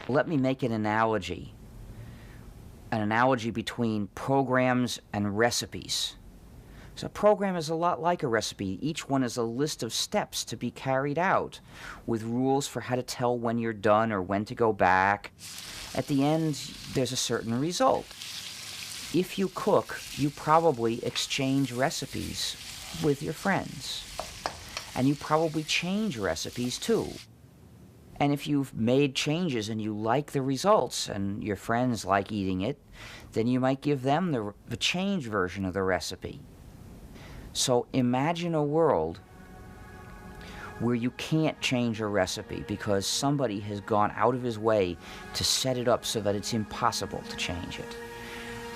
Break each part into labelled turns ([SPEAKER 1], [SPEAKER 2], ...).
[SPEAKER 1] Let me make an analogy between programs and recipes. So a program is a lot like a recipe. Each one is a list of steps to be carried out with rules for how to tell when you're done or when to go back. At the end, there's a certain result. If you cook, you probably exchange recipes with your friends. And you probably change recipes too. And if you've made changes and you like the results and your friends like eating it, then you might give them the changed version of the recipe. So imagine a world where you can't change a recipe because somebody has gone out of his way to set it up so that it's impossible to change it.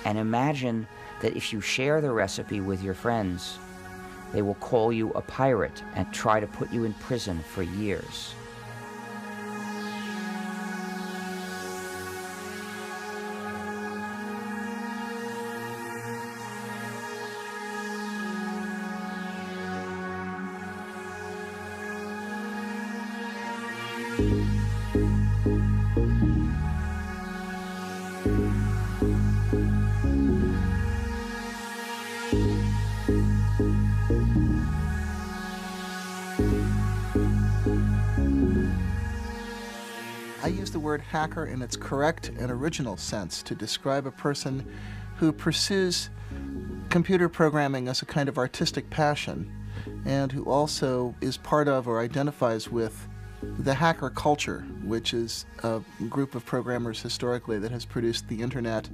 [SPEAKER 1] And imagine that if you share the recipe with your friends, they will call you a pirate and try to put you in prison for years.
[SPEAKER 2] I use the word hacker in its correct and original sense to describe a person who pursues computer programming as a kind of artistic passion and who also is part of or identifies with the hacker culture, which is a group of programmers historically that has produced the internet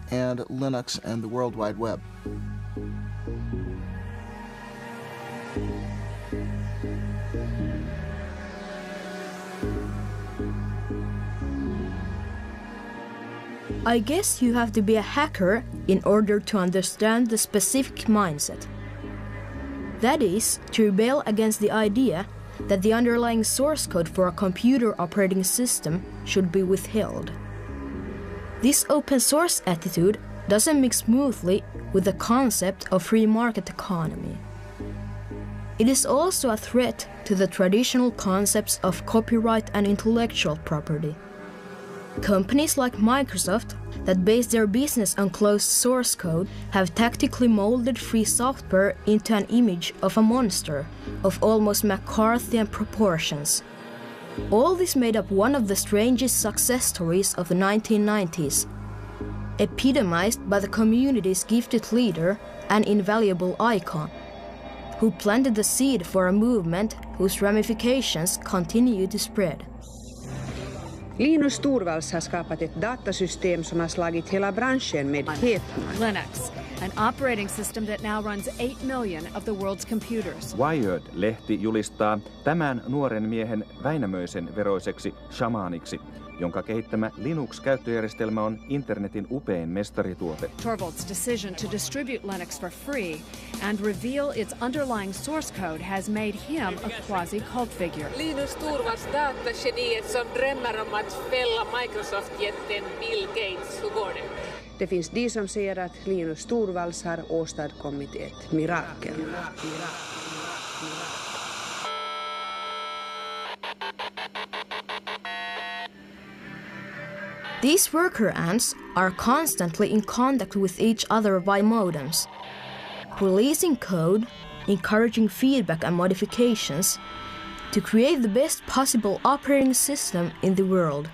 [SPEAKER 2] and Linux and the World Wide Web.
[SPEAKER 3] I guess you have to be a hacker in order to understand the specific mindset. That is, to rebel against the idea that the underlying source code for a computer operating system should be withheld. This open source attitude doesn't mix smoothly with the concept of free market economy. It is also a threat to the traditional concepts of copyright and intellectual property. Companies like Microsoft that base their business on closed source code have tactically molded free software into an image of a monster of almost McCarthyian proportions. All this made up one of the strangest success stories of the 1990s, epitomized by the community's gifted leader and invaluable icon, who planted the seed for a movement whose ramifications continue to spread.
[SPEAKER 4] Linus Torvalds har skapat ett datasystem som har slagit hela branschen med häpnad.
[SPEAKER 5] Linux, an operating system that now runs 8 million of the world's computers.
[SPEAKER 6] Wired-lehti julistaa tämän nuoren miehen Väinämöisen veroiseksi shamaaniksi, jonka kehittämä Linux-käyttöjärjestelmä on internetin upein mestarituote.
[SPEAKER 5] Torvalds' decision to distribute Linux for free and reveal its underlying source code has made him a quasi-cult figure.
[SPEAKER 7] Linus Torvalds datageniet som drömmer om att fälla Microsoft-jätten Bill Gates. Hur går det?
[SPEAKER 4] Det finns de som säger att Linus Torvalds har åstadkommit ett mirakel.
[SPEAKER 3] These worker ants are constantly in contact with each other by modems, releasing code, encouraging feedback and modifications to create the best possible operating system in the world.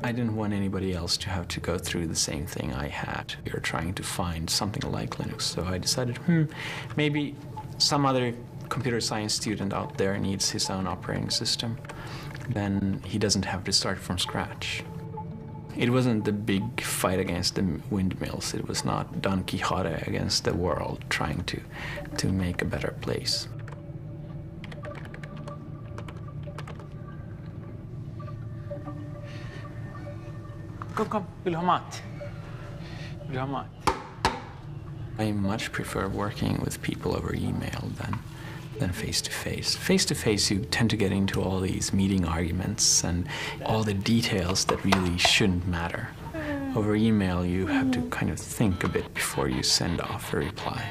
[SPEAKER 8] I didn't want anybody else to have to go through the same thing I had. We were trying to find something like Linux, so I decided, maybe some other computer science student out there needs his own operating system. Then he doesn't have to start from scratch. It wasn't the big fight against the windmills. It was not Don Quixote against the world trying to make a better place.
[SPEAKER 9] Kom, vill du ha mat? Vill du ha mat?
[SPEAKER 8] I much prefer working with people over email than face-to-face. Face-to-face, you tend to get into all these meeting arguments and all the details that really shouldn't matter. over email, you have to kind of think a bit before you send off a reply.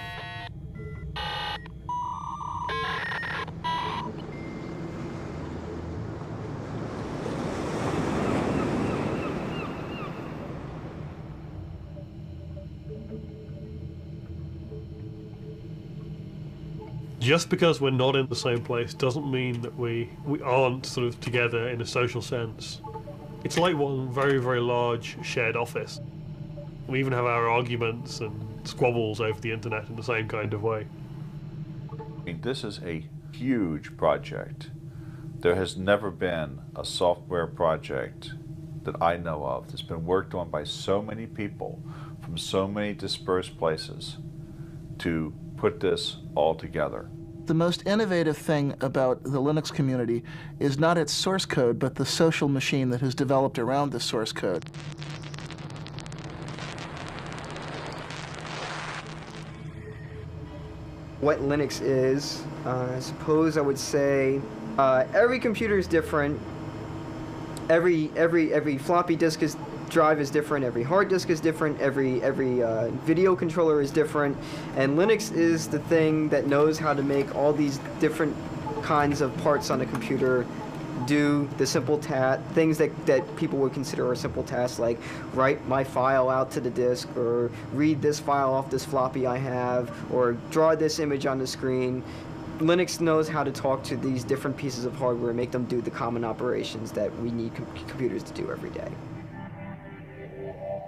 [SPEAKER 10] Just because we're not in the same place doesn't mean that we aren't sort of together in a social sense. It's like one very, very large shared office. We even have our arguments and squabbles over the internet in the same kind of way.
[SPEAKER 11] I mean, this is a huge project. There has never been a software project that I know of that's been worked on by so many people from so many dispersed places to put this all together.
[SPEAKER 2] The most innovative thing about the Linux community is not its source code, but the social machine that has developed around the source code.
[SPEAKER 12] What Linux is, I suppose I would say every computer is different. Every floppy disk drive is different, every hard disk is different, every video controller is different, and Linux is the thing that knows how to make all these different kinds of parts on a computer do the simple things that people would consider a simple task, like write my file out to the disk, or read this file off this floppy I have, or draw this image on the screen. Linux knows how to talk to these different pieces of hardware and make them do the common operations that we need computers to do every day.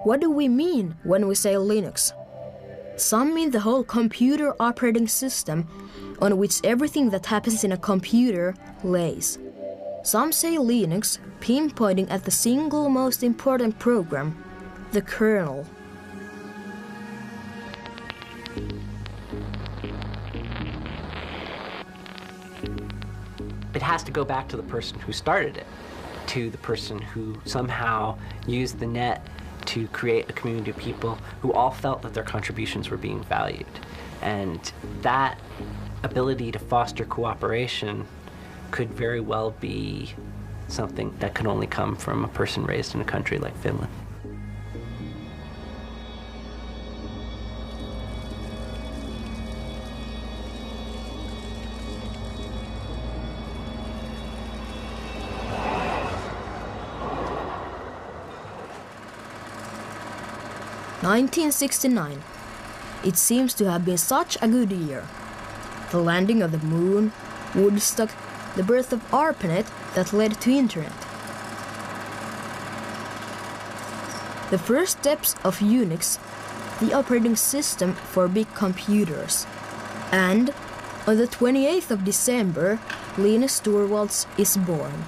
[SPEAKER 3] What do we mean when we say Linux? Some mean the whole computer operating system on which everything that happens in a computer lays. Some say Linux, pinpointing at the single most important program, the kernel.
[SPEAKER 13] It has to go back to the person who started it, to the person who somehow used the net to create a community of people who all felt that their contributions were being valued. And that ability to foster cooperation could very well be something that could only come from a person raised in a country like Finland.
[SPEAKER 3] "1969. It seems to have been such a good year. The landing of the moon, Woodstock, the birth of ARPANET that led to internet. The first steps of Unix, the operating system for big computers. And on the 28th of December, Linus Torvalds is born."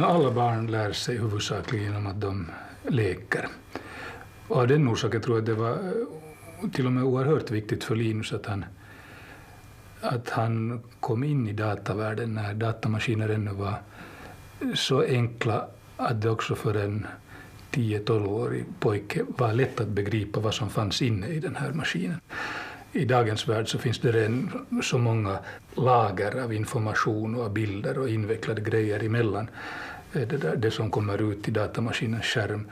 [SPEAKER 14] Alla barn lär sig huvudsakligen genom att de leker. Och av den orsaken tror jag det var till och med oerhört viktigt för Linus att han kom in i datavärlden när datamaskiner ännu var så enkla att det också för en 10-12-årig pojke var lätt att begripa vad som fanns inne i den här maskinen. I dagens värld så finns det så många lager av information och bilder och invecklade grejer emellan det som kommer ut i datamaskinens skärm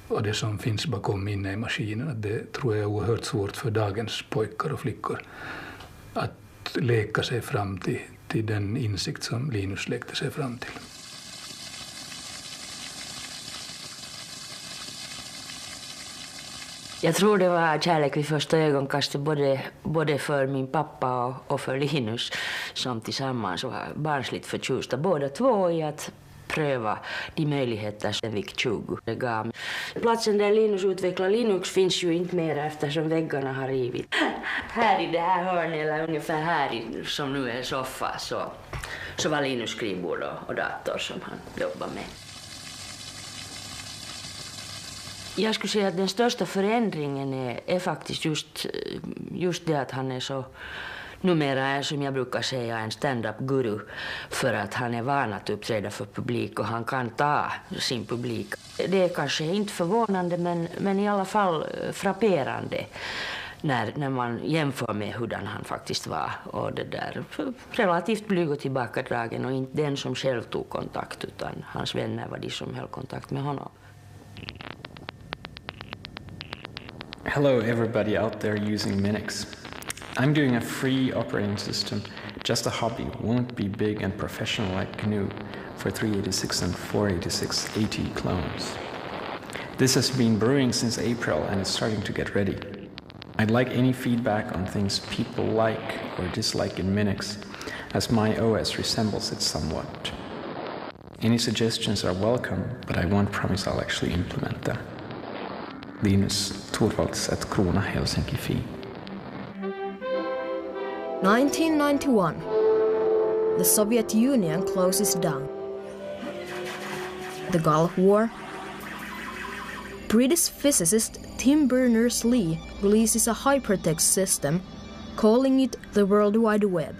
[SPEAKER 14] och det som finns bakom inne i maskinen. Det tror jag är oerhört svårt för dagens pojkar och flickor att leka sig fram till den insikt som Linus lekte sig fram till.
[SPEAKER 15] Jag tror det var kärlek vid första ögonkastet både för min pappa och för Linus, som tillsammans var barnsligt förtjusta båda två i att pröva de möjligheter som VIC 20 gav. Platsen där Linus utvecklade Linux finns ju inte mer eftersom väggarna har rivit. Här i det här hörnet, eller ungefär här som nu är soffa, så var Linus skrivbord och dator som han jobbade med. Jag skulle säga att den största förändringen är faktiskt just det att han är så numera är, som jag brukar säga, en stand-up-guru, för att han är van att uppträda för publik och han kan ta sin publik. Det är kanske inte förvånande men i alla fall frapperande när man jämför med hur han faktiskt var, och det där relativt blyg och tillbakadragen och inte den som själv tog kontakt, utan hans vänner var de som höll kontakt med honom.
[SPEAKER 8] Hello everybody out there using Linux. I'm doing a free operating system, just a hobby, won't be big and professional like GNU for 386 and 486 AT clones. This has been brewing since April and it's starting to get ready. I'd like any feedback on things people like or dislike in Linux, as my OS resembles it somewhat. Any suggestions are welcome, but I won't promise I'll actually implement them. Linus Torvalds@kruunahelsinki.fi.
[SPEAKER 3] 1991. The Soviet Union closes down. The Gulf War. British physicist Tim Berners-Lee releases a hypertext system, calling it the World Wide Web.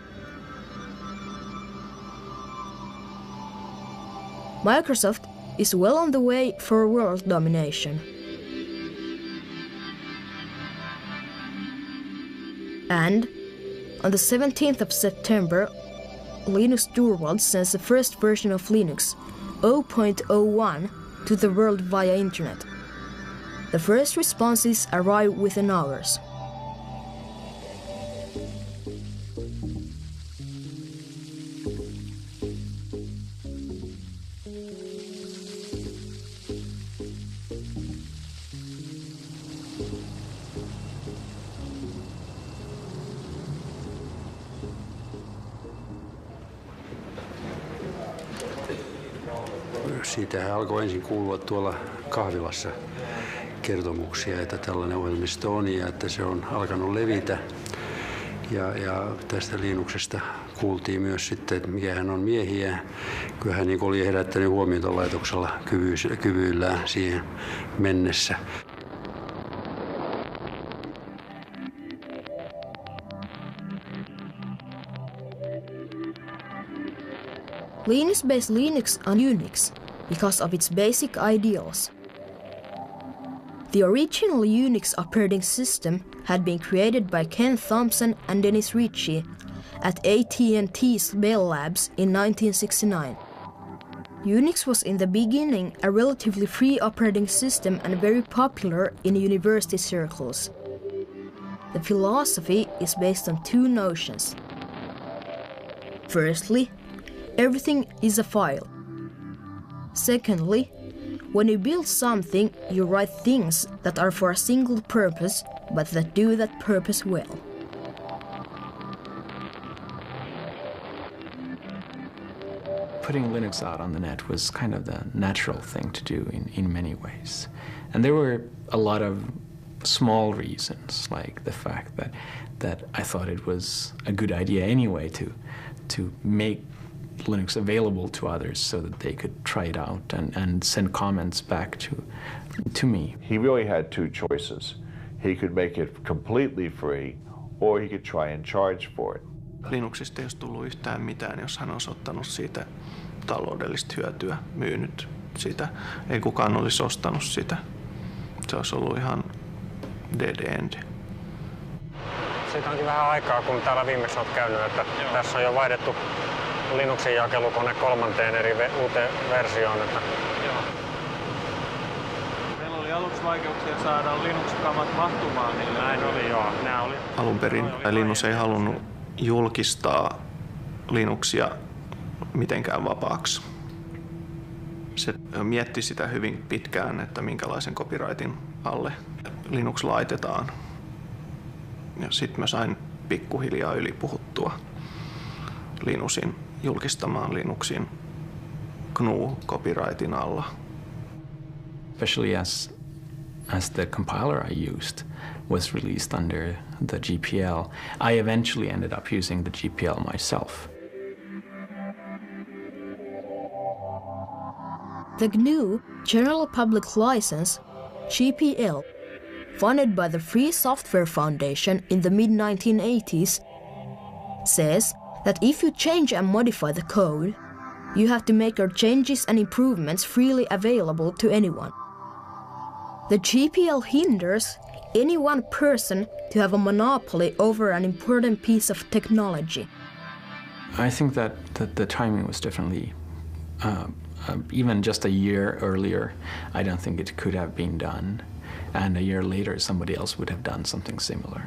[SPEAKER 3] Microsoft is well on the way for world domination. And on the 17th of September, Linus Torvalds sends the first version of Linux, 0.01, to the world via internet. The first responses arrive within hours.
[SPEAKER 16] Siitähän alkoi ensin kuulua tuolla kahvilassa kertomuksia, että tällainen ohjelmisto on ja että se on alkanut levitä. Ja tästä Linuxesta kuultiin myös sitten, että mikähän on miehiä. Kyllä hän oli herättänyt huomiota laitoksella kyvyillään siihen mennessä.
[SPEAKER 3] Linus based Linux on Unix because of its basic ideals. The original Unix operating system had been created by Ken Thompson and Dennis Ritchie at AT&T's Bell Labs in 1969. Unix was in the beginning a relatively free operating system and very popular in university circles. The philosophy is based on two notions. Firstly, everything is a file. Secondly, when you build something, you write things that are for a single purpose, but that do that purpose well.
[SPEAKER 8] Putting Linux out on the net was kind of the natural thing to do in many ways. And there were a lot of small reasons, like the fact that I thought it was a good idea anyway to make Linux available to others so that they could try it out and send comments back to me.
[SPEAKER 11] He really had two choices. He could make it completely free, or he could try and charge for it.
[SPEAKER 2] Linuxista ei olisi tullut yhtään mitään, jos hän olisi ottanut siitä taloudellista hyötyä, myynyt sitä. Ei kukaan olisi ostanut sitä. Se olisi ollut ihan dead end.
[SPEAKER 17] Siitä onkin vähän aikaa, kun täällä viimeksi olet käynyt, että tässä on jo vaihdettu Linuxin jakelukone 3. uuteen versioon. Että...
[SPEAKER 9] Joo. Meillä oli aluksi vaikeuksia saada Linux-kamat mahtumaan niille.
[SPEAKER 17] Näin oli, joo.
[SPEAKER 2] Alun perin Linus ei halunnut julkistaa Linuxia mitenkään vapaaksi. Se mietti sitä hyvin pitkään, että minkälaisen copyrightin alle Linux laitetaan. Ja sitten mä sain pikkuhiljaa ylipuhuttua Linuxin julkistamaan Linuxin GNU-copyrightin alla.
[SPEAKER 8] Especially as the compiler I used was released under the GPL, I eventually ended up using the GPL myself.
[SPEAKER 3] The GNU General Public License, GPL, funded by the Free Software Foundation in the mid-1980s, says that if you change and modify the code, you have to make your changes and improvements freely available to anyone. The GPL hinders any one person to have a monopoly over an important piece of technology.
[SPEAKER 8] I think that the timing was definitely Even just a year earlier, I don't think it could have been done. And a year later, somebody else would have done something similar.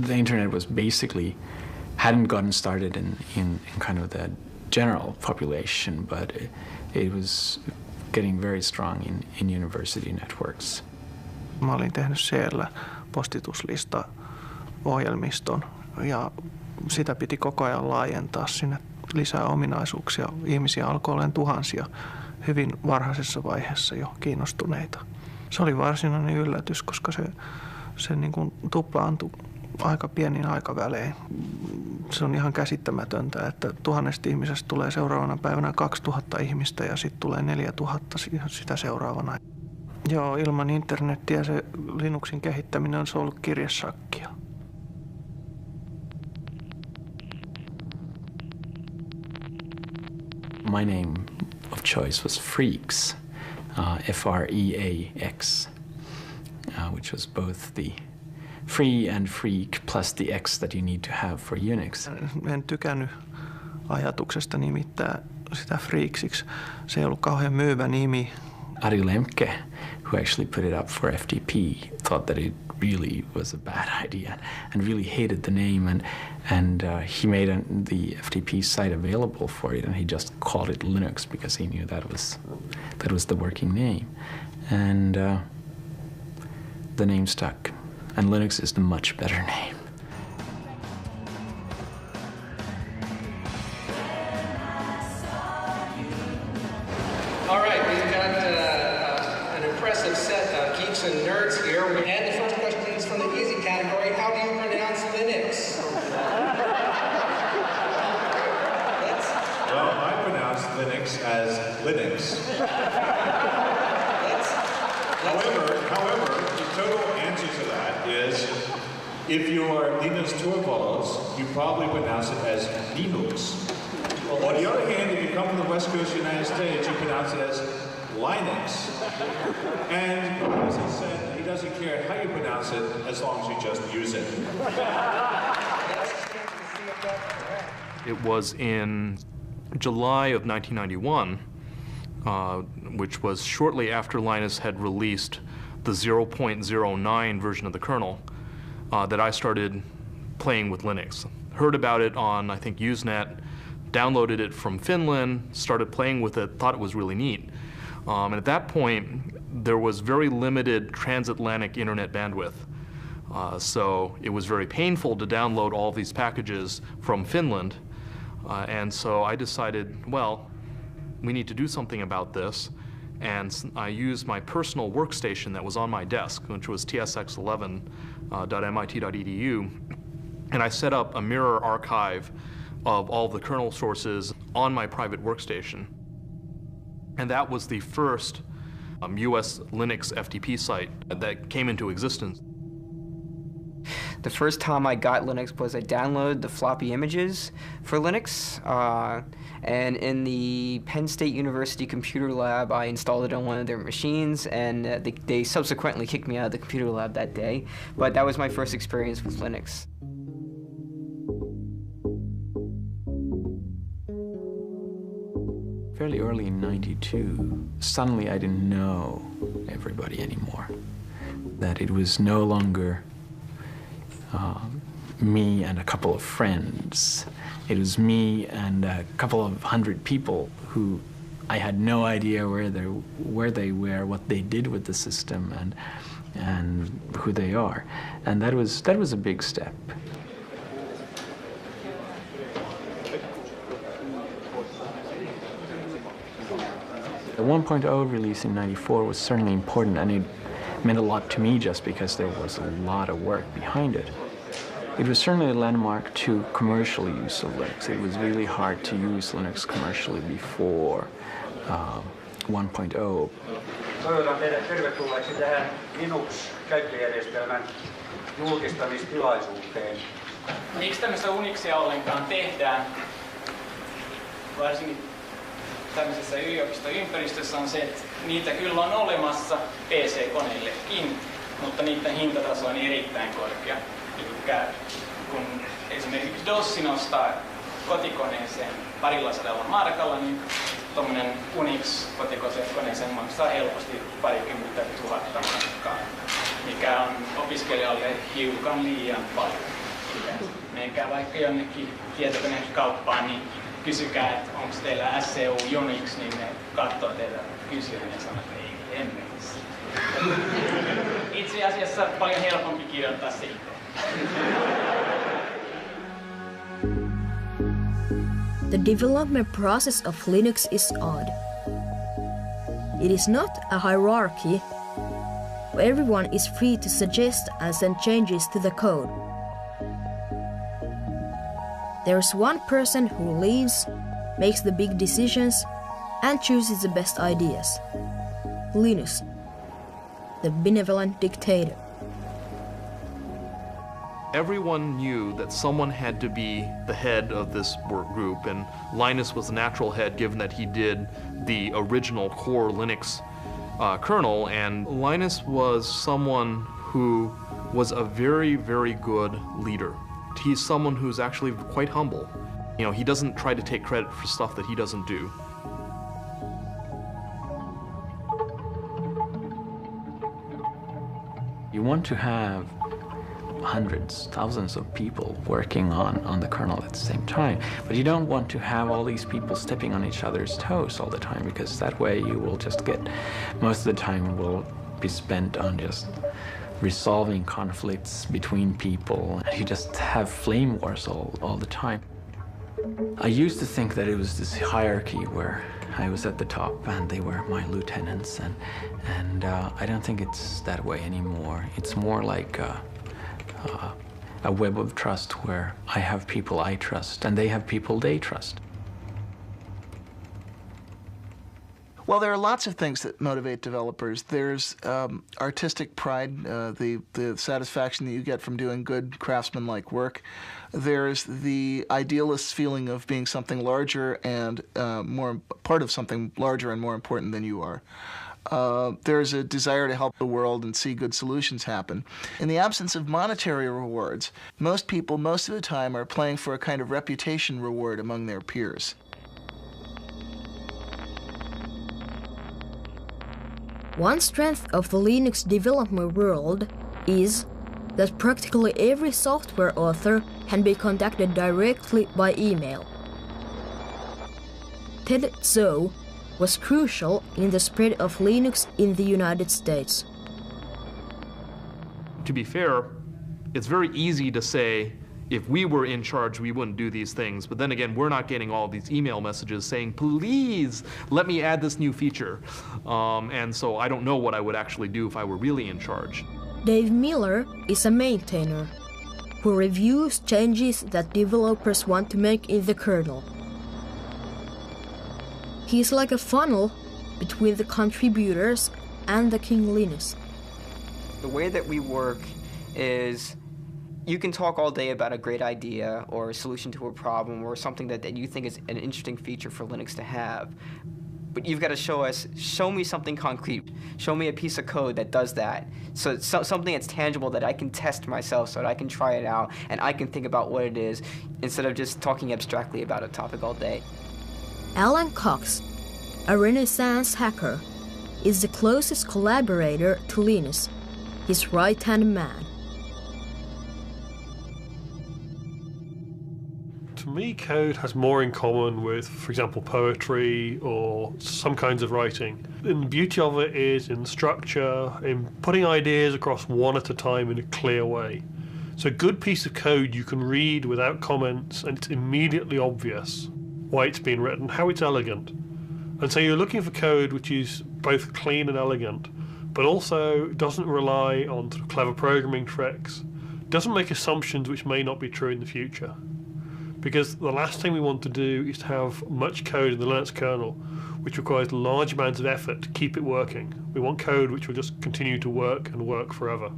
[SPEAKER 8] The internet was basically, hadn't gotten started in kind of the general population, but it was getting very strong in university networks.
[SPEAKER 2] Mä olin tehnyt siellä postituslista-ohjelmiston ja sitä piti koko ajan laajentaa sinne lisää ominaisuuksia. Ihmisiä alkoi olemaan tuhansia hyvin varhaisessa vaiheessa jo kiinnostuneita. Se oli varsinainen yllätys, koska se niin kuin tuplaantui aika pienin aikavälein. Se on ihan käsittämätöntä, että 1000 ihmisestä tulee seuraavana päivänä 2000 ihmistä ja sitten tulee 4000 sitä seuraavana. Joo, ilman internettiä se Linuxin kehittäminen on ollut kirjesakkia.
[SPEAKER 8] My name of choice was Freaks, F-R-E-A-X, which was both the free and freak plus the X that you need to have for Unix.
[SPEAKER 2] En tykännyt ajatuksesta nimittää sitä Freaksiksi. Se ei ollut kauhean myyvä nimi.
[SPEAKER 8] Ari Lemke, who actually put it up for FTP, thought that it really was a bad idea and really hated the name, and he made the FTP site available for it, and he just called it Linux because he knew that was the working name, and the name stuck. And Linux is the much better name.
[SPEAKER 18] All right, we've got an impressive set of geeks and nerds here. And the first question is from the easy category. How do you pronounce Linux?
[SPEAKER 11] Well, I pronounce Linux as Linux. However, the total answer to that is, if you are Linus Torvalds, you probably pronounce it as Linux. On the other hand, if you come from the West Coast of the United States, you pronounce it as Linux. And as he said, he doesn't care how you pronounce it as long as you just use it.
[SPEAKER 19] It was in July of 1991, which was shortly after Linus had released the 0.09 version of the kernel, that I started playing with Linux. Heard about it on, I think, Usenet, downloaded it from Finland, started playing with it, thought it was really neat. And at that point, there was very limited transatlantic internet bandwidth. So it was very painful to download all these packages from Finland. And so I decided, well, we need to do something about this. And I used my personal workstation that was on my desk, which was tsx11.mit.edu, and I set up a mirror archive of all the kernel sources on my private workstation. And that was the first US Linux FTP site that came into existence.
[SPEAKER 12] The first time I got Linux was I downloaded the floppy images for Linux, and in the Penn State University computer lab, I installed it on one of their machines, and they subsequently kicked me out of the computer lab that day. But that was my first experience with Linux.
[SPEAKER 8] Fairly early in '92, suddenly I didn't know everybody anymore. That it was no longer me and a couple of friends. It was me and a couple of hundred people who I had no idea where they were, what they did with the system, and who they are. And that was a big step. The 1.0 release in '94 was certainly important, and it meant a lot to me just because there was a lot of work behind it. It was certainly a landmark to commercial use of Linux. It was really hard to use Linux commercially before 1.0.
[SPEAKER 20] Toivotan teidät tervetulleeksi tähän Linux-käyttöjärjestelmän julkistamistilaisuuteen.
[SPEAKER 9] Miksi tämmöistä Unixia ollenkaan tehdään, varsinkin tämmöisessä yliopistoympäristössä, on se, että niitä kyllä on olemassa PC-koneillekin, mutta niiden hintataso on erittäin korkea. Eli kun esimerkiksi DOS nostaa kotikoneeseen 200 markalla, niin tommonen Unix-kotikosekone, sen maksaa helposti parikymmentä tuhatta markkaa, mikä on opiskelijalle hiukan liian paljon. Menkää vaikka jonnekin tietokonekauppaan, niin kysykää, että onko teillä SCU Unix, niin ne katsoo teitä kysyä ja sanoo, että ei, emme. Itse asiassa paljon helpompi kirjoittaa se itse.
[SPEAKER 3] The development process of Linux is odd. It is not a hierarchy where everyone is free to suggest and send changes to the code. There's one person who leads, makes the big decisions, and chooses the best ideas. Linus, the benevolent dictator.
[SPEAKER 19] Everyone knew that someone had to be the head of this work group, and Linus was the natural head given that he did the original core Linux kernel, and Linus was someone who was a very, very good leader. He's someone who's actually quite humble. You know, he doesn't try to take credit for stuff that he doesn't do.
[SPEAKER 8] You want to have hundreds, thousands of people working on the kernel at the same time, but you don't want to have all these people stepping on each other's toes all the time, because that way you will just get, most of the time will be spent on just resolving conflicts between people, and you just have flame wars all the time. I used to think that it was this hierarchy where I was at the top and they were my lieutenants, and I don't think it's that way anymore. It's more like a web of trust where I have people I trust and they have people they trust.
[SPEAKER 2] Well, there are lots of things that motivate developers. There's artistic pride, the satisfaction that you get from doing good craftsman-like work. There's the idealist's feeling of being something larger and part of something larger and more important than you are. There's a desire to help the world and see good solutions happen. In the absence of monetary rewards, most people, most of the time, are playing for a kind of reputation reward among their peers.
[SPEAKER 3] One strength of the Linux development world is that practically every software author can be contacted directly by email. Ted Zoe was crucial in the spread of Linux in the United States.
[SPEAKER 19] To be fair, it's very easy to say, if we were in charge, we wouldn't do these things. But then again, we're not getting all these email messages saying, please, let me add this new feature. And so I don't know what I would actually do if I were really in charge.
[SPEAKER 3] Dave Miller is a maintainer who reviews changes that developers want to make in the kernel. He's like a funnel between the contributors and the King Linus.
[SPEAKER 12] The way that we work is you can talk all day about a great idea or a solution to a problem or something that you think is an interesting feature for Linux to have. But you've got to show me something concrete. Show me a piece of code that does that. So something that's tangible that I can test myself so that I can try it out and I can think about what it is instead of just talking abstractly about a topic all day.
[SPEAKER 3] Alan Cox, a Renaissance hacker, is the closest collaborator to Linus, his right-hand man.
[SPEAKER 10] To me, code has more in common with, for example, poetry or some kinds of writing. And the beauty of it is in structure, in putting ideas across one at a time in a clear way. So a good piece of code you can read without comments, and it's immediately obvious why it's been written, how it's elegant. And so you're looking for code which is both clean and elegant, but also doesn't rely on sort of clever programming tricks, doesn't make assumptions which may not be true in the future. Because the last thing we want to do is to have much code in the Linux kernel which requires large amounts of effort to keep it working. We want code which will just continue to work and work forever.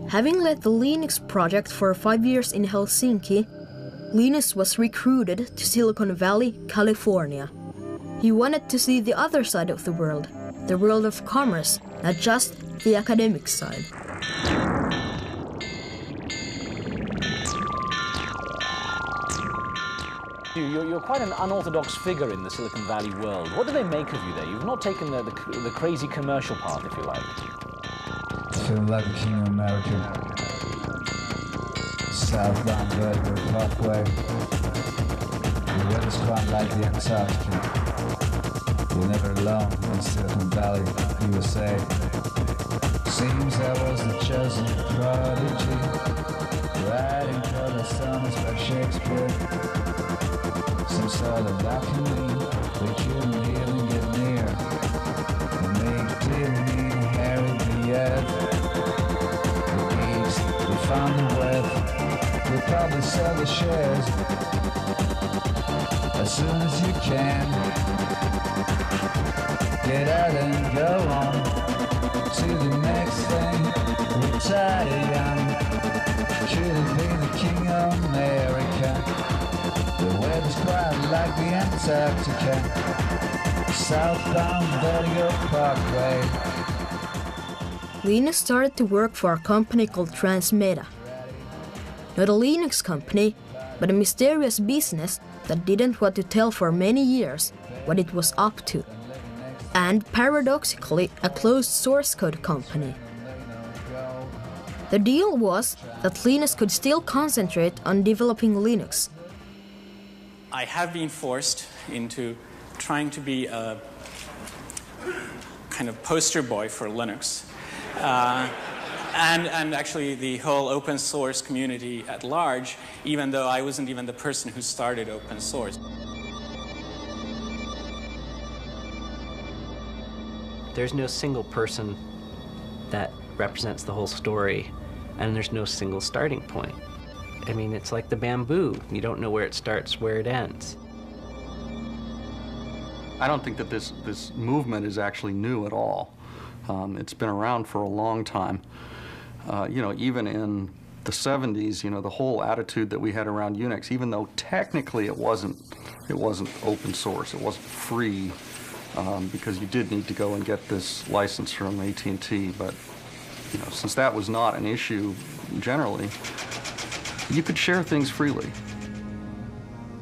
[SPEAKER 3] Having led the Linux project for 5 years in Helsinki, Linus was recruited to Silicon Valley, California. He wanted to see the other side of the world of commerce, not just the academic side.
[SPEAKER 21] You're quite an unorthodox figure in the Silicon Valley world. What do they make of you there? You've not taken the crazy commercial path, if you like.
[SPEAKER 22] Feel like a king of America. Southbound Railroad Parkway. The weather's quite like the Antarctica. You're never alone in Silicon Valley, USA. Seems I was the chosen prodigy, writing for the sonnets by Shakespeare. Some sort of alchemy, we couldn't even get near. The make didn't inherit the earth. The geeks, we found the web, we'll probably sell the shares as soon as you can. Get out and go on to the next thing. Retire young, could have been the king of America. The weather's quite like the Antarctica. Southbound Vertigo Parkway.
[SPEAKER 3] Linus started to work for a company called Transmeta. Not a Linux company, but a mysterious business that didn't want to tell for many years what it was up to. And paradoxically, a closed source code company. The deal was that Linus could still concentrate on developing Linux.
[SPEAKER 23] I have been forced into trying to be a kind of poster boy for Linux. And actually the whole open source community at large, even though I wasn't even the person who started open source.
[SPEAKER 13] There's no single person that represents the whole story, and there's no single starting point. I mean, it's like the bamboo. You don't know where it starts, where it ends.
[SPEAKER 24] I don't think that this movement is actually new at all. It's been around for a long time. Even in the 70s, the whole attitude that we had around Unix, even though technically it wasn't open source, it wasn't free, because you did need to go and get this license from AT&T, but since that was not an issue generally, you could share things freely.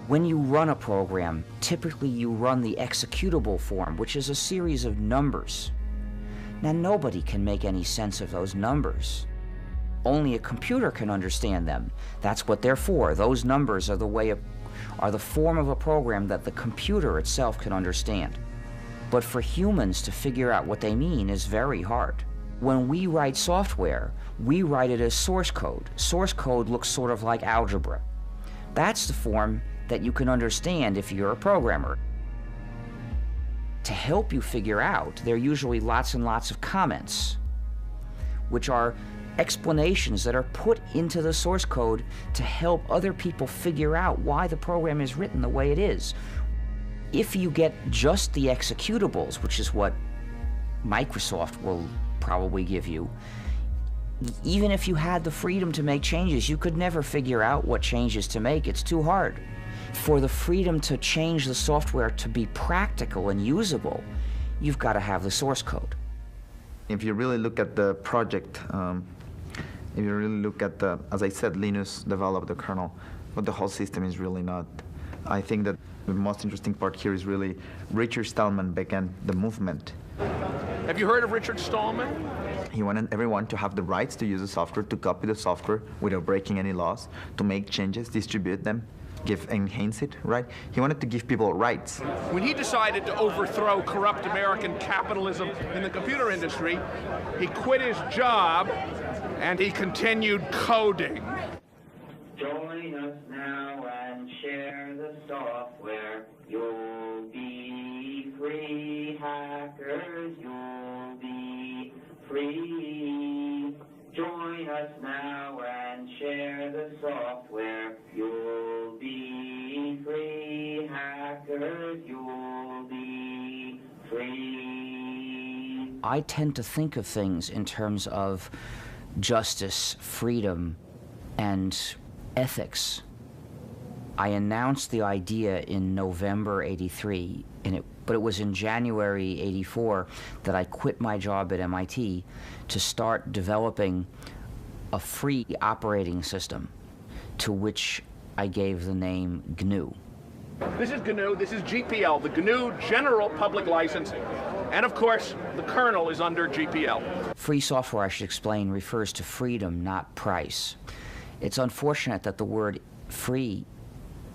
[SPEAKER 1] When you run a program, typically you run the executable form, which is a series of numbers. Now, nobody can make any sense of those numbers. Only a computer can understand them. That's what they're for. Those numbers are the form of a program that the computer itself can understand. But for humans to figure out what they mean is very hard. When we write software, we write it as source code. Source code looks sort of like algebra. That's the form that you can understand if you're a programmer. To help you figure out, there are usually lots and lots of comments, which are explanations that are put into the source code to help other people figure out why the program is written the way it is. If you get just the executables, which is what Microsoft will probably give you, even if you had the freedom to make changes, you could never figure out what changes to make. It's too hard. For the freedom to change the software to be practical and usable, you've got to have the source code.
[SPEAKER 25] If you really look at the project, if you really look at as I said, Linus developed the kernel, but the whole system is really not. I think that the most interesting part here is really Richard Stallman began the movement.
[SPEAKER 26] Have you heard of Richard Stallman?
[SPEAKER 25] He wanted everyone to have the rights to use the software, to copy the software without breaking any laws, to make changes, distribute them, enhance it, right? He wanted to give people rights.
[SPEAKER 26] When he decided to overthrow corrupt American capitalism in the computer industry, he quit his job and he continued coding.
[SPEAKER 27] Join us now and share the software. You'll be free, hackers. You'll be free. Join us now and share the software. You'll be free, hackers. You'll be free.
[SPEAKER 1] I tend to think of things in terms of justice, freedom, and ethics. I announced the idea in November '83, but it was in January '84 that I quit my job at MIT to start developing a free operating system, to which I gave the name GNU.
[SPEAKER 26] This is GNU, this is GPL, the GNU General Public License, and of course, the kernel is under GPL.
[SPEAKER 1] Free software, I should explain, refers to freedom, not price. It's unfortunate that the word free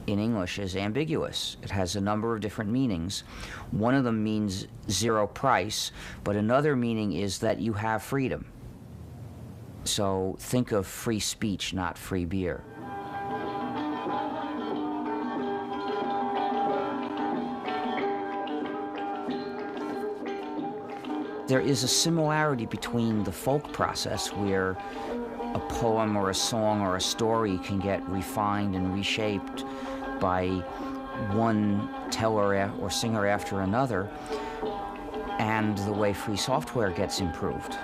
[SPEAKER 1] in English is ambiguous. It has a number of different meanings. One of them means zero price, but another meaning is that you have freedom. So think of free speech, not free beer. There is a similarity between the folk process, where a poem or a song or a story can get refined and reshaped by one teller or singer after another, and the way free software gets improved.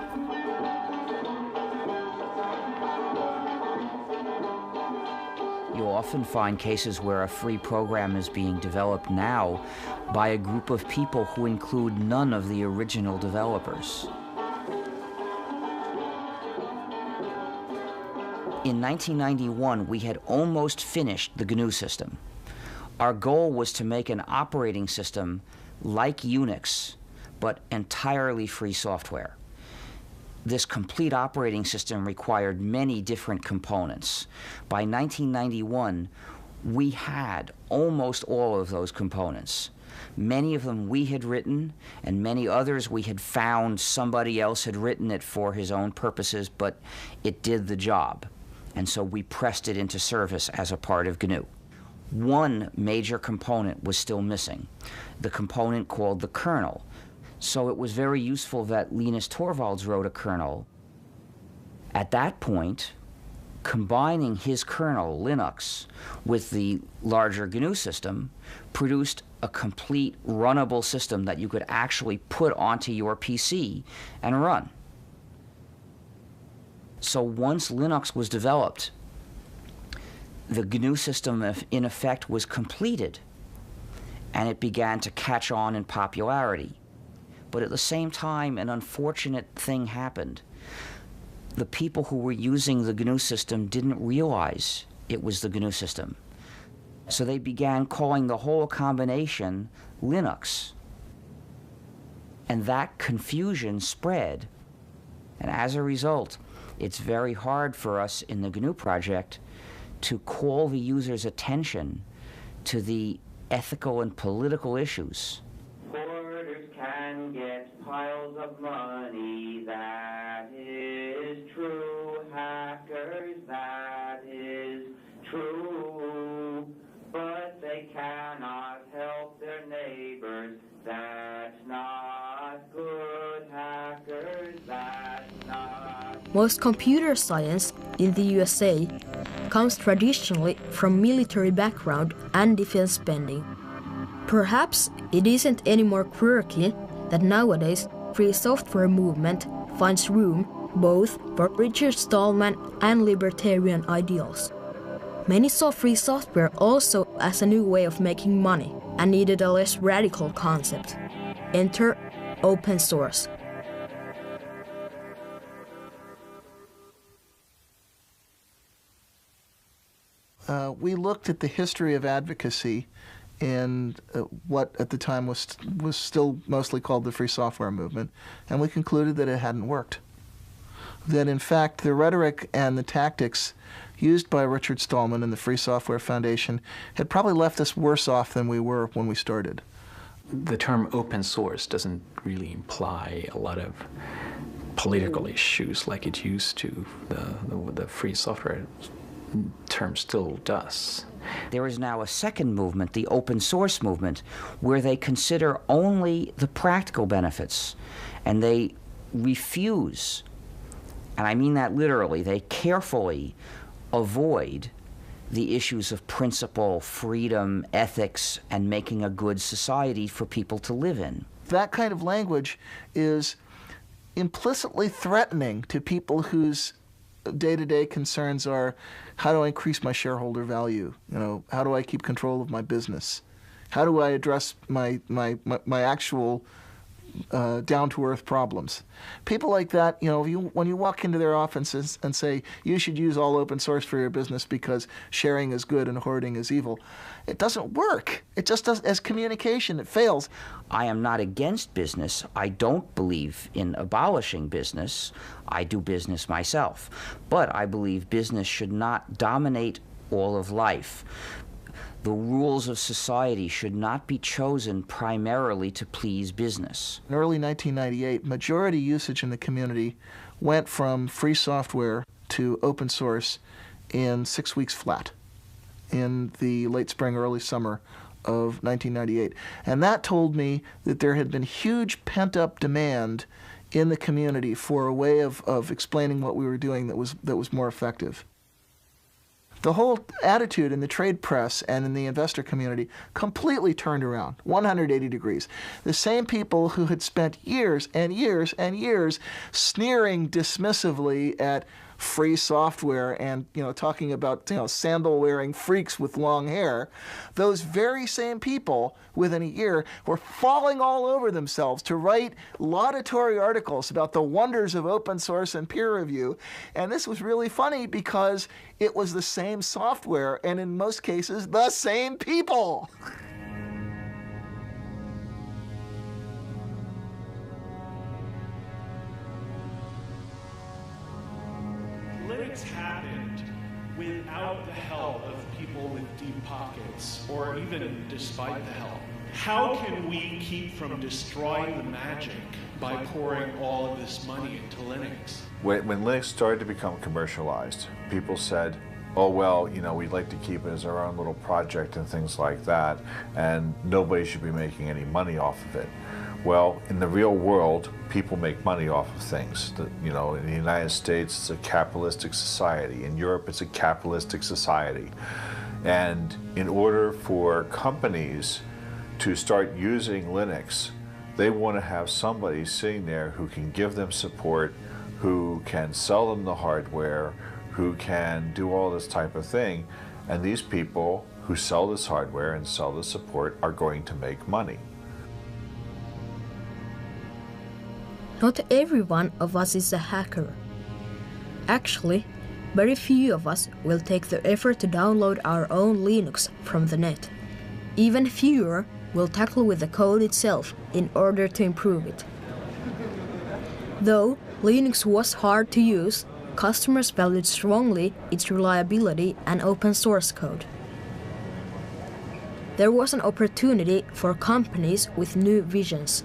[SPEAKER 1] You'll often find cases where a free program is being developed now by a group of people who include none of the original developers. In 1991, we had almost finished the GNU system. Our goal was to make an operating system like Unix, but entirely free software. This complete operating system required many different components. By 1991, we had almost all of those components. Many of them we had written, and many others we had found somebody else had written it for his own purposes, but it did the job. And so we pressed it into service as a part of GNU. One major component was still missing, the component called the kernel. So it was very useful that Linus Torvalds wrote a kernel. At that point, combining his kernel, Linux, with the larger GNU system produced a complete runnable system that you could actually put onto your PC and run. So once Linux was developed, the GNU system in effect was completed, and it began to catch on in popularity. But at the same time, an unfortunate thing happened. The people who were using the GNU system didn't realize it was the GNU system. So they began calling the whole combination Linux. And that confusion spread. And as a result, it's very hard for us in the GNU project to call the user's attention to the ethical and political issues.
[SPEAKER 27] Can get piles of money, that is true. Hackers, that is true. But they cannot help their neighbors, that's not good. Hackers, that's not good.
[SPEAKER 3] Most computer science in the USA comes traditionally from military background and defense spending. Perhaps it isn't any more quirky that nowadays free software movement finds room both for Richard Stallman and libertarian ideals. Many saw free software also as a new way of making money and needed a less radical concept. Enter open source.
[SPEAKER 2] We looked at the history of advocacy in what at the time was still mostly called the free software movement, and we concluded that it hadn't worked. That in fact the rhetoric and the tactics used by Richard Stallman and the Free Software Foundation had probably left us worse off than we were when we started.
[SPEAKER 8] The term open source doesn't really imply a lot of political issues like it used to. The free software term still does.
[SPEAKER 1] There is now a second movement, the open source movement, where they consider only the practical benefits, and they refuse, and I mean that literally, they carefully avoid the issues of principle, freedom, ethics, and making a good society for people to live in.
[SPEAKER 2] That kind of language is implicitly threatening to people whose day-to-day concerns are, how do I increase my shareholder value? How do I keep control of my business? How do I address my actual down-to-earth problems. People like that, when you walk into their offices and say, you should use all open source for your business because sharing is good and hoarding is evil, it doesn't work. It just does, as communication, it fails.
[SPEAKER 1] I am not against business. I don't believe in abolishing business. I do business myself. But I believe business should not dominate all of life. The rules of society should not be chosen primarily to please business.
[SPEAKER 2] In early 1998, majority usage in the community went from free software to open source in 6 weeks flat in the late spring, early summer of 1998. And that told me that there had been huge pent-up demand in the community for a way of explaining what we were doing that was more effective. The whole attitude in the trade press and in the investor community completely turned around, 180 degrees. The same people who had spent years and years and years sneering dismissively at free software and talking about sandal-wearing freaks with long hair, those very same people within a year were falling all over themselves to write laudatory articles about the wonders of open source and peer review. And this was really funny because it was the same software and in most cases the same people.
[SPEAKER 4] Linux happened without the help of people with deep pockets, or even despite the help. How can we keep from destroying the magic by pouring all of this money into Linux?
[SPEAKER 11] When Linux started to become commercialized, people said, oh, well, we'd like to keep it as our own little project and things like that, and nobody should be making any money off of it. Well, in the real world, people make money off of things. In the United States, it's a capitalistic society. In Europe, it's a capitalistic society. And in order for companies to start using Linux, they want to have somebody sitting there who can give them support, who can sell them the hardware, who can do all this type of thing. And these people who sell this hardware and sell the support are going to make money.
[SPEAKER 3] Not every one of us is a hacker. Actually, very few of us will take the effort to download our own Linux from the net. Even fewer will tackle with the code itself in order to improve it. Though Linux was hard to use, customers valued strongly its reliability and open source code. There was an opportunity for companies with new visions.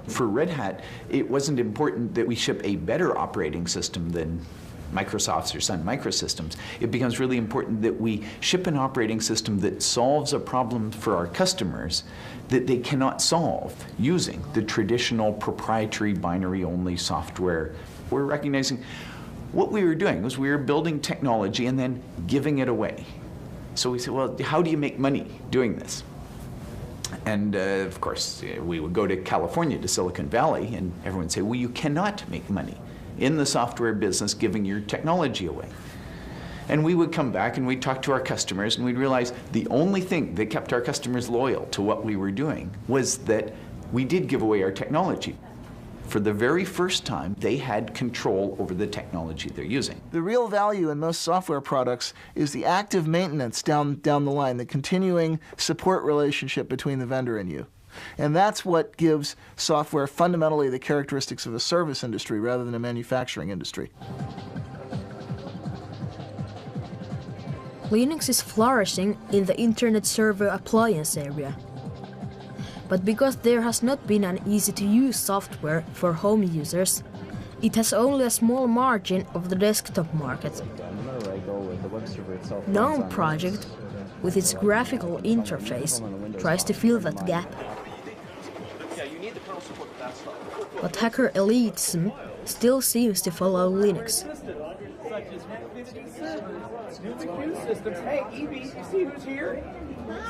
[SPEAKER 5] For Red Hat, it wasn't important that we ship a better operating system than Microsoft's or Sun Microsystems. It becomes really important that we ship an operating system that solves a problem for our customers that they cannot solve using the traditional proprietary binary-only software. We're recognizing what we were doing was we were building technology and then giving it away. So we said, well, how do you make money doing this? And of course, we would go to California, to Silicon Valley, and everyone would say, well, you cannot make money in the software business giving your technology away. And we would come back and we'd talk to our customers and we'd realize the only thing that kept our customers loyal to what we were doing was that we did give away our technology. For the very first time, they had control over the technology they're using.
[SPEAKER 2] The real value in most software products is the active maintenance down the line, the continuing support relationship between the vendor and you. And that's what gives software fundamentally the characteristics of a service industry rather than a manufacturing industry.
[SPEAKER 3] Linux is flourishing in the Internet Server Appliance area. But because there has not been an easy-to-use software for home users, it has only a small margin of the desktop market. GNOME project, with its graphical interface, tries to fill that gap. But hacker elitism still seems to follow Linux.
[SPEAKER 6] Hey, Evie, you see who's here?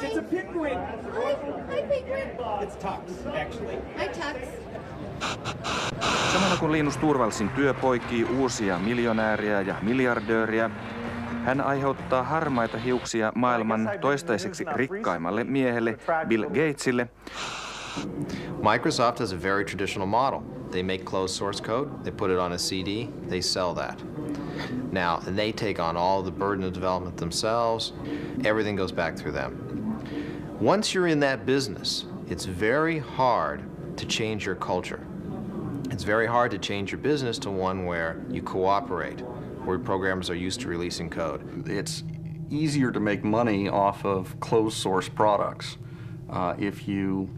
[SPEAKER 6] It's a penguin.
[SPEAKER 7] Hi, Penguin.
[SPEAKER 6] It's Tux, actually.
[SPEAKER 7] Hi, Tux. Samalla kun Linus Torvaldsin työ poikii uusia miljonääriä ja miljardööriä, hän aiheuttaa harmaita hiuksia maailman toistaiseksi rikkaimmalle miehelle Bill Gatesille.
[SPEAKER 14] Microsoft has a very traditional model. They make closed source code, they put it on a CD, they sell that. Now, they take on all the burden of development themselves. Everything goes back through them. Once you're in that business, it's very hard to change your culture. It's very hard to change your business to one where you cooperate, where programmers are used to releasing code.
[SPEAKER 24] It's easier to make money off of closed source products if you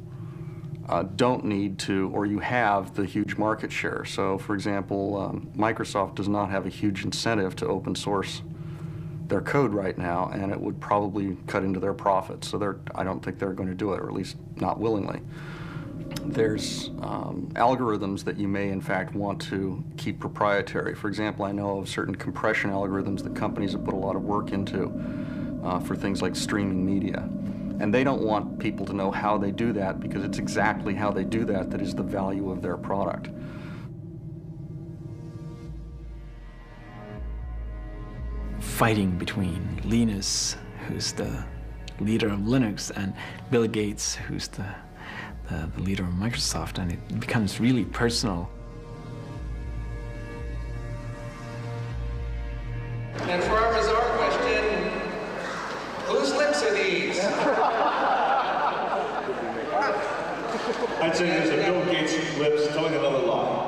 [SPEAKER 24] don't need to, or you have the huge market share. So, for example, Microsoft does not have a huge incentive to open source their code right now, and it would probably cut into their profits. So I don't think they're going to do it, or at least not willingly. There's algorithms that you may, in fact, want to keep proprietary. For example, I know of certain compression algorithms that companies have put a lot of work into for things like streaming media. And they don't want people to know how they do that, because it's exactly how they do that that is the value of their product.
[SPEAKER 8] Fighting between Linus, who's the leader of Linux, and Bill Gates, who's the leader of Microsoft, and it becomes really personal.
[SPEAKER 6] And for our bizarre question, whose lips are these?
[SPEAKER 15] I'd say these are Bill Gates' lips telling another lie.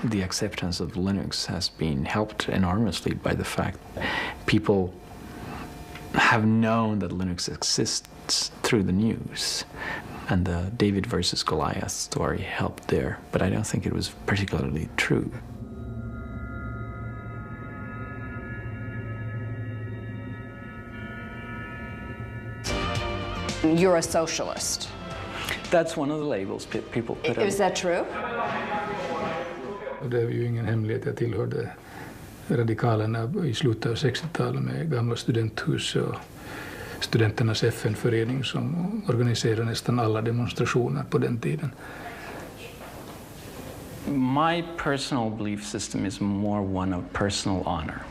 [SPEAKER 8] The acceptance of Linux has been helped enormously by the fact people have known that Linux exists through the news. And the David versus Goliath story helped there, but I don't think it was particularly true.
[SPEAKER 16] You're a socialist.
[SPEAKER 8] That's one of the labels people put on.
[SPEAKER 16] Is that true?
[SPEAKER 17] Det är ju ingen hemlighet. Jag tillhörde radikalerna i slutet av 60-talet med gamla studenthus och studenternas FN-förening som organiserade nästan alla demonstrationer på den tiden.
[SPEAKER 23] My personal belief system is more one of personal honor.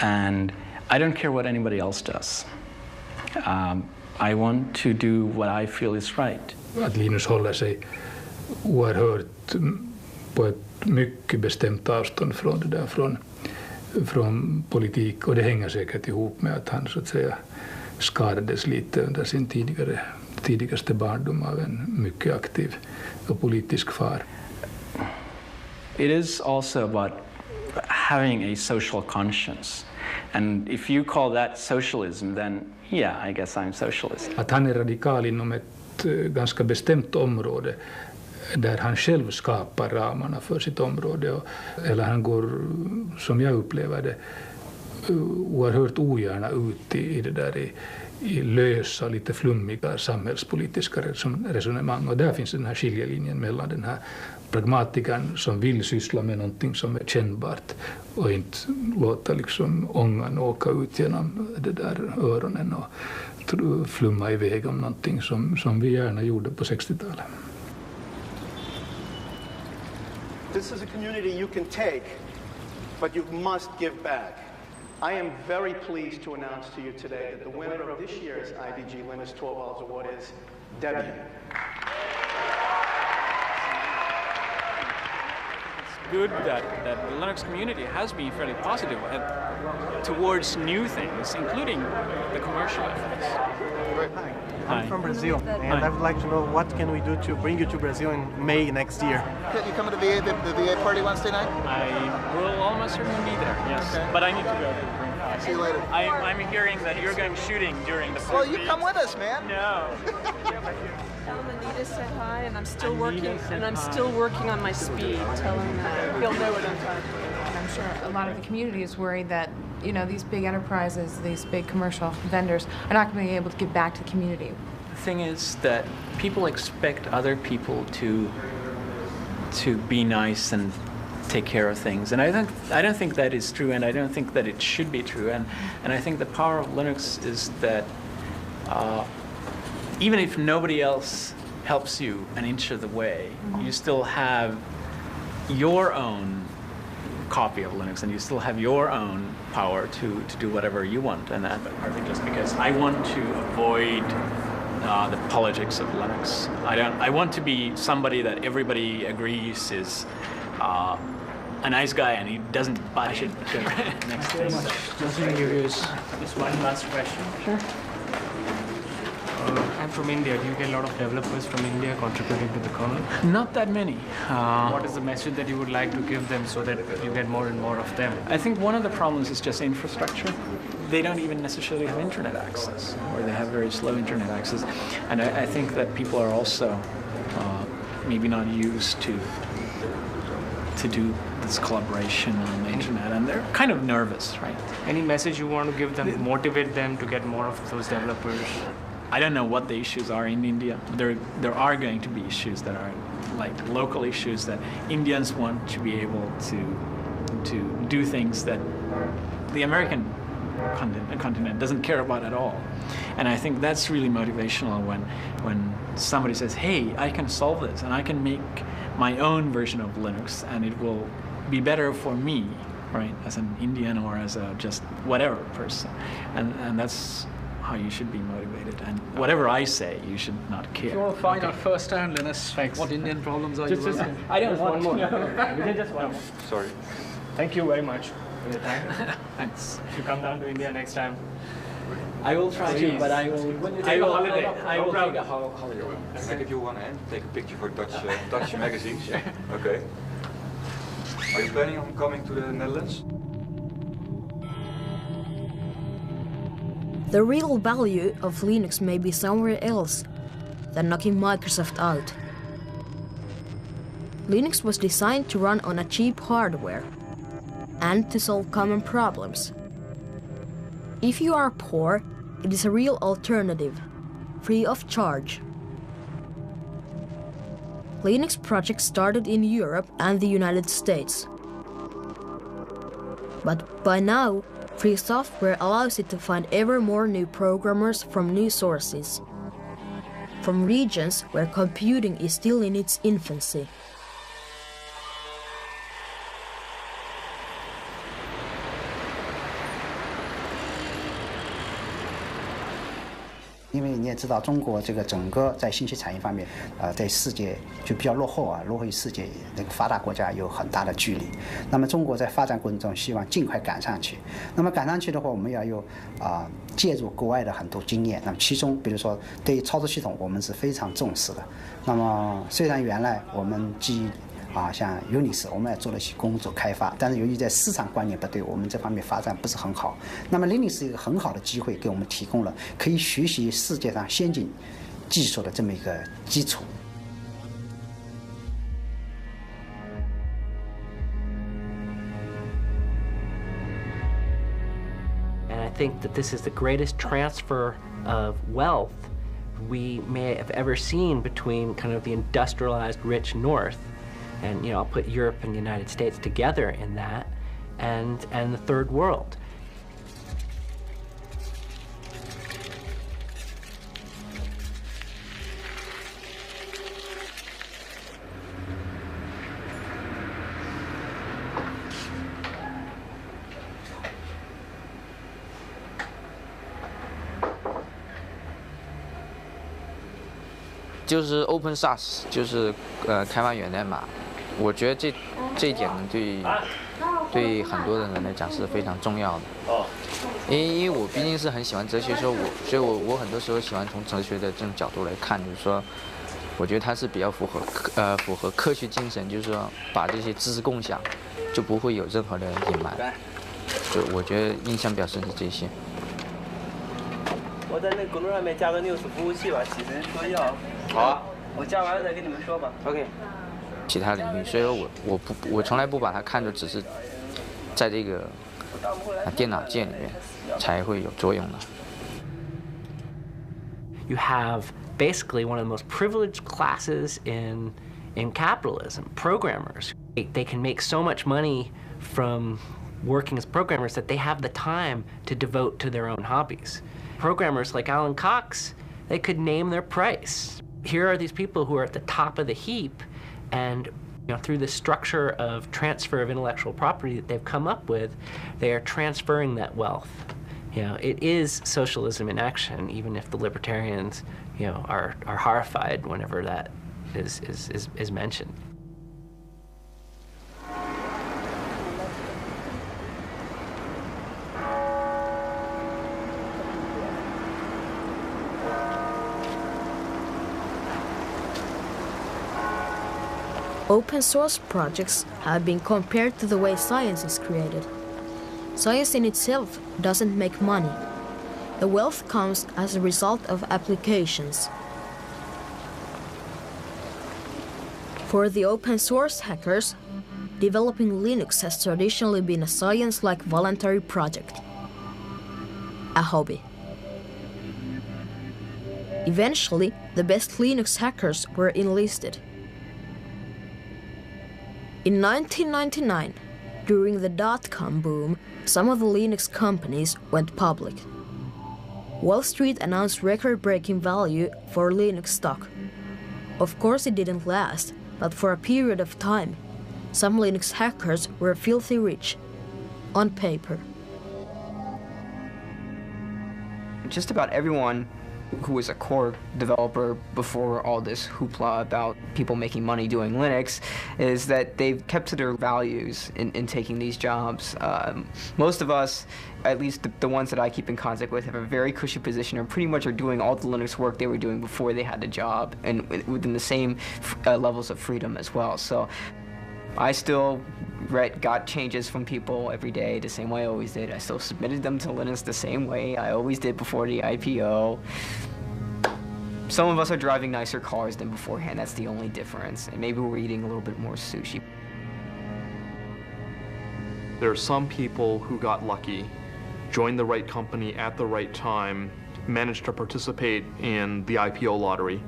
[SPEAKER 23] And I don't care what anybody else does. I want to do what I feel is right.
[SPEAKER 17] Att Linus håller sig oerhört på ett mycket bestämt avstånd från det där, från politik, och det hänger säkert ihop med att han så att säga skadades lite under sin tidigaste barndom av en mycket aktiv och politisk far.
[SPEAKER 23] It is also about having a social conscience. And if you call that socialism, then yeah, I guess I'm socialist.
[SPEAKER 17] Att han är radikal inom ett ganska bestämt område där han själv skapar ramarna för sitt område, eller han går, som jag upplever det, oerhört ogärna ut i det där i lösa, lite flummiga samhällspolitiska resonemang. Och där finns den här skiljelinjen mellan den här pragmatikern som vill syssla med någonting som är kännbart och inte låta liksom ångan åka ut genom det där öronen och flumma iväg om någonting som vi gärna gjorde på 60-talet.
[SPEAKER 18] This is a community you can take, but you must give back. I am very pleased to announce to you today that the winner of this year's IDG Linus Torvalds Award is Debbie.
[SPEAKER 23] It's good that the Linux community has been fairly positive towards new things, including the commercial efforts.
[SPEAKER 18] Hi.
[SPEAKER 23] Hi.
[SPEAKER 18] I'm from Brazil, and I would like to know what can we do to bring you to Brazil in May next year.
[SPEAKER 2] Can you come to the VA party Wednesday night?
[SPEAKER 23] I will almost certainly be there, yes.
[SPEAKER 2] Okay.
[SPEAKER 23] But I need to go.
[SPEAKER 2] See you later.
[SPEAKER 23] I'm hearing that you're going shooting during the
[SPEAKER 2] Well, you come with us, man.
[SPEAKER 23] No.
[SPEAKER 20] Anita said hi, and I'm still working on my speed. Tell him that he'll know it on time.
[SPEAKER 28] And I'm sure a lot of the community is worried that, you know, these big enterprises, these big commercial vendors are not going to be able to give back to the community.
[SPEAKER 23] The thing is that people expect other people to be nice and take care of things. And I don't think that is true, and I don't think that it should be true. And I think the power of Linux is that even if nobody else helps you an inch of the way, you still have your own copy of Linux, and you still have your own power to do whatever you want. And that partly just because I want to avoid the politics of Linux. I want to be somebody that everybody agrees is a nice guy, and he doesn't bash it next to us.
[SPEAKER 9] Just one last question.
[SPEAKER 23] Sure.
[SPEAKER 9] I'm from India. Do you get a lot of developers from India contributing to the kernel?
[SPEAKER 23] Not that many.
[SPEAKER 9] What is the message that you would like to give them so that you get more and more of them?
[SPEAKER 23] I think one of the problems is just infrastructure. They don't even necessarily have internet access, or they have very slow internet access. And I think that people are also maybe not used to do this collaboration on the internet, and they're kind of nervous, right?
[SPEAKER 9] Any message you want to give them, motivate them to get more of those developers?
[SPEAKER 23] I don't know what the issues are in India. There are going to be issues that are like local issues that Indians want to be able to do things that the American continent doesn't care about at all. And I think that's really motivational when somebody says, hey, I can solve this, and I can make my own version of Linux, and it will be better for me, right, as an Indian or as a just whatever person. And that's how you should be motivated. And whatever I say, you should not care.
[SPEAKER 10] If you want to find out firsthand, Linus, what Indian problems are you working?
[SPEAKER 9] I don't want one more. We can just one more.
[SPEAKER 10] Sorry.
[SPEAKER 9] Thank you very much for your time. Thanks. If you come down to India next time.
[SPEAKER 23] I will try to, but I will.
[SPEAKER 9] When you take a holiday,
[SPEAKER 23] I will take a holiday.
[SPEAKER 10] And if you want to take a picture for Dutch magazines. Okay. Are you planning on coming to the Netherlands?
[SPEAKER 3] The real value of Linux may be somewhere else than knocking Microsoft out. Linux was designed to run on a cheap hardware and to solve common problems. If you are poor, it is a real alternative, free of charge. Linux projects started in Europe and the United States. But by now, free software allows it to find ever more new programmers from new sources, from regions where computing is still in its infancy.
[SPEAKER 12] 因为你也知道，中国这个整个在信息产业方面，在世界就比较落后啊，落后于世界那个发达国家有很大的距离。那么中国在发展过程中，希望尽快赶上去。那么赶上去的话，我们要有借助国外的很多经验。那么其中，比如说对于操作系统，我们是非常重视的。那么虽然原来我们基于像 Unix 我们也做了一些工作开发，但是由于在市场观念不对，我们这方面发展不是很好。那么 Linux 是一个很好的机会，给我们提供了可以学习世界上先进技术的这么一个基础。
[SPEAKER 13] And I think that this is the greatest transfer of wealth we may have ever seen between kind of the industrialized rich North. And I'll put Europe and the United States together in that, and the third world.
[SPEAKER 19] 就是open source， 就是开放源代码。我觉得这一点呢，对很多人来讲是非常重要的。因为我毕竟是很喜欢哲学，所以我很多时候喜欢从哲学的这种角度来看，就是说，我觉得它是比较符合科学精神，就是说把这些知识共享，就不会有任何的隐瞒。就我觉得印象比较深是这些。
[SPEAKER 21] 我在那个公众上面加个 News 服务器吧，其实说要。好啊。我加完了再跟你们说吧。OK。
[SPEAKER 19] 其他领域，所以我从来不把它看作只是在这个电脑界里面才会有作用的。
[SPEAKER 13] You have basically one of the most privileged classes in capitalism, programmers. They can make so much money from working as programmers that they have the time to devote to their own hobbies. Programmers like Alan Cox, they could name their price. Here are these people who are at the top of the heap, and through the structure of transfer of intellectual property that they've come up with, they are transferring that wealth. It is socialism in action, even if the libertarians, are horrified whenever that is mentioned.
[SPEAKER 3] Open source projects have been compared to the way science is created. Science in itself doesn't make money. The wealth comes as a result of applications. For the open source hackers, developing Linux has traditionally been a science-like voluntary project, a hobby. Eventually, the best Linux hackers were enlisted. In 1999, during the dot-com boom, some of the Linux companies went public. Wall Street announced record-breaking value for Linux stock. Of course it didn't last, but for a period of time, some Linux hackers were filthy rich, on paper.
[SPEAKER 1] Just about everyone who was a core developer before all this hoopla about people making money doing Linux is that they've kept to their values in taking these jobs. Most of us, at least the ones that I keep in contact with, have a very cushy position and pretty much are doing all the Linux work they were doing before they had the job, and within the same levels of freedom as well. So I still got changes from people every day the same way I always did. I still submitted them to Linux the same way I always did before the IPO. Some of us are driving nicer cars than beforehand. That's the only difference. And maybe we're eating a little bit more sushi.
[SPEAKER 4] There are some people who got lucky, joined the right company at the right time, managed to participate in the IPO lottery.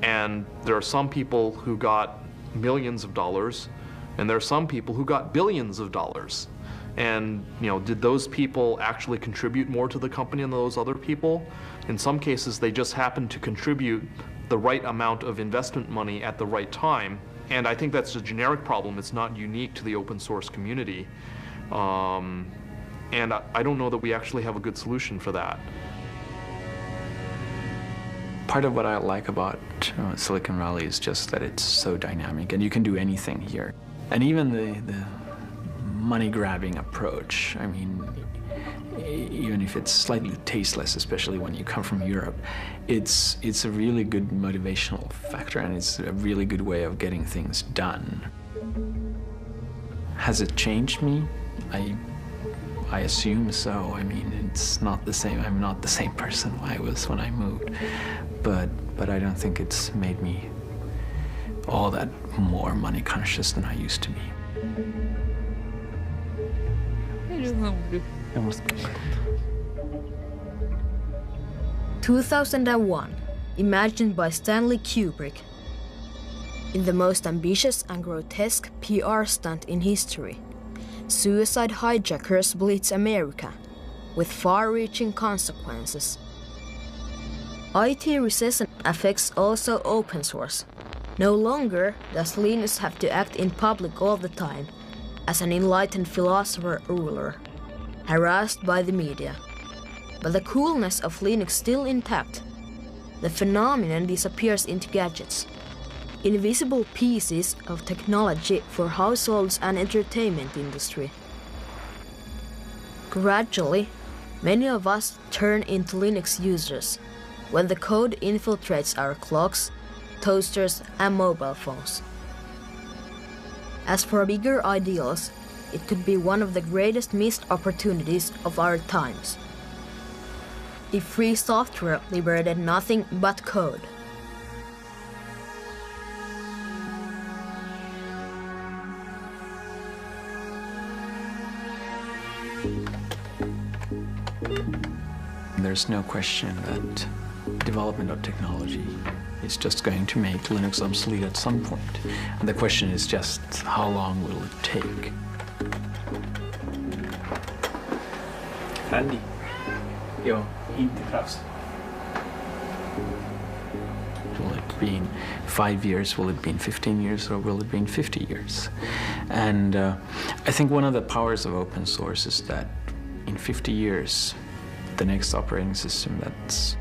[SPEAKER 4] And there are some people who got millions of dollars, and there are some people who got billions of dollars. And did those people actually contribute more to the company than those other people? In some cases, they just happened to contribute the right amount of investment money at the right time. And I think that's a generic problem. It's not unique to the open source community. And I don't know that we actually have a good solution for that.
[SPEAKER 23] Part of what I like about Silicon Valley is just that it's so dynamic, and you can do anything here. And even the money-grabbing approach, I mean, even if it's slightly tasteless, especially when you come from Europe, it's a really good motivational factor, and it's a really good way of getting things done. Has it changed me? I assume so. I mean, it's not the same. I'm not the same person I was when I moved, but I don't think it's made me all that more money conscious than I used to be.
[SPEAKER 3] 2001, imagined by Stanley Kubrick. In the most ambitious and grotesque PR stunt in history, suicide hijackers blitz America, with far-reaching consequences. IT recession affects also open source. No longer does Linus have to act in public all the time, as an enlightened philosopher ruler, harassed by the media. But the coolness of Linux still intact. The phenomenon disappears into gadgets, invisible pieces of technology for households and entertainment industry. Gradually, many of us turn into Linux users when the code infiltrates our clocks, toasters, and mobile phones. As for bigger ideals, it could be one of the greatest missed opportunities of our times. If free software liberated nothing but code.
[SPEAKER 23] There's no question that
[SPEAKER 8] development of technology is just going to make Linux obsolete at some point. And the question is just how long will it take?
[SPEAKER 9] Andy, jo, inte krafts.
[SPEAKER 8] Will it be in 5 years, will it be in 15 years, or will it be in 50 years? And I think one of the powers of open source is that in 50 years, the next operating system that's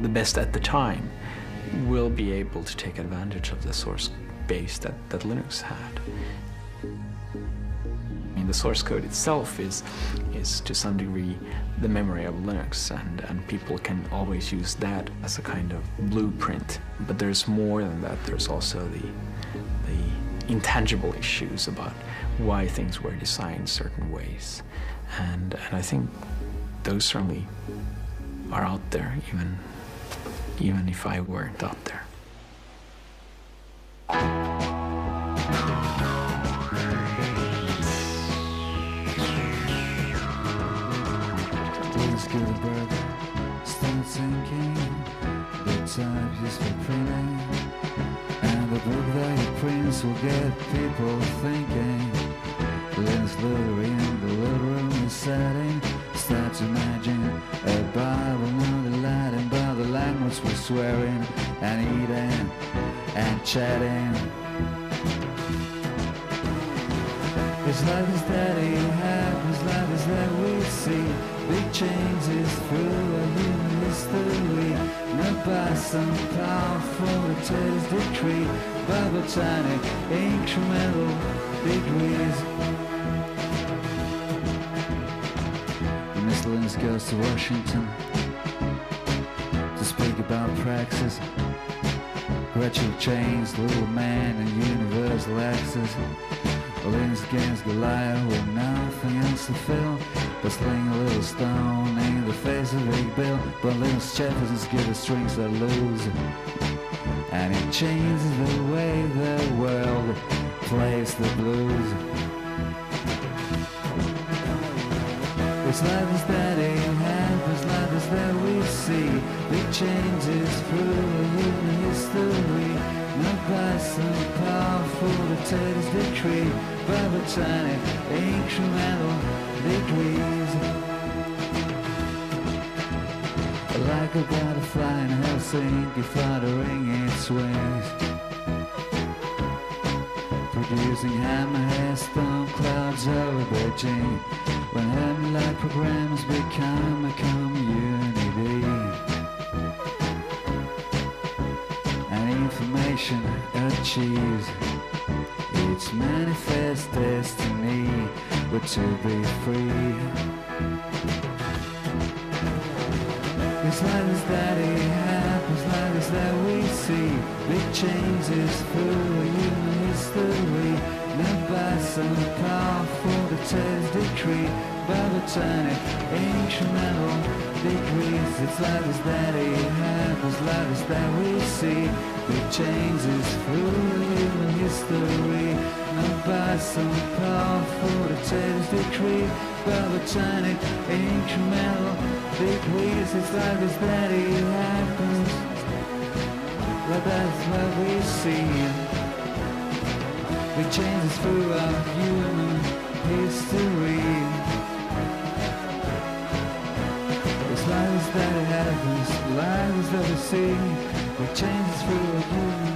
[SPEAKER 8] the best at the time will be able to take advantage of the source base that Linux had. I mean, the source code itself is to some degree the memory of Linux, and people can always use that as a kind of blueprint. But there's more than that. There's also the intangible issues about why things were designed certain ways. And I think those certainly are out there, even if I weren't out there.
[SPEAKER 5] Let's get a burger, start thinking, the type used for printing, and the book that he prints will get people thinking. Let's look in the little room is setting, start to imagine a Bible, not the Latin, but the language we're swearing and eating and chatting. It's like this that it happens, like this that we see. Big changes through a human history, not by some powerful authoritative decree, but by tiny incremental degrees. Miss Linus goes to Washington to speak about praxis, gradual change, little man and universal access. Linus against Goliath with nothing else to fill, but sling a little stone in the face of Big Bill. But Linus Jefferson's give the strings that lose, and it changes the way the world plays the blues. It's like this that it happens, like this that we see. Big changes through human history, not by some powerful dictator's decree, but by tiny incremental degrees. Like a butterfly in Helsinki fluttering its wings, producing hammerhead storm clouds over Beijing, when Hermit-like programs become a community, and information achieves its manifest destiny, but to be free. It's like this that it happens, like this that we see. Big changes through human history, not by some powerful dictator's decree, but by tiny incremental degrees. It's like this that it happens, like this that we see. Big changes through human history, not by some powerful dictator's decree, but by tiny incremental degrees. It's like this that it happens, but that's what we see. Big changes throughout human history. It's like this that it happens, like this that we see. Big changes throughout human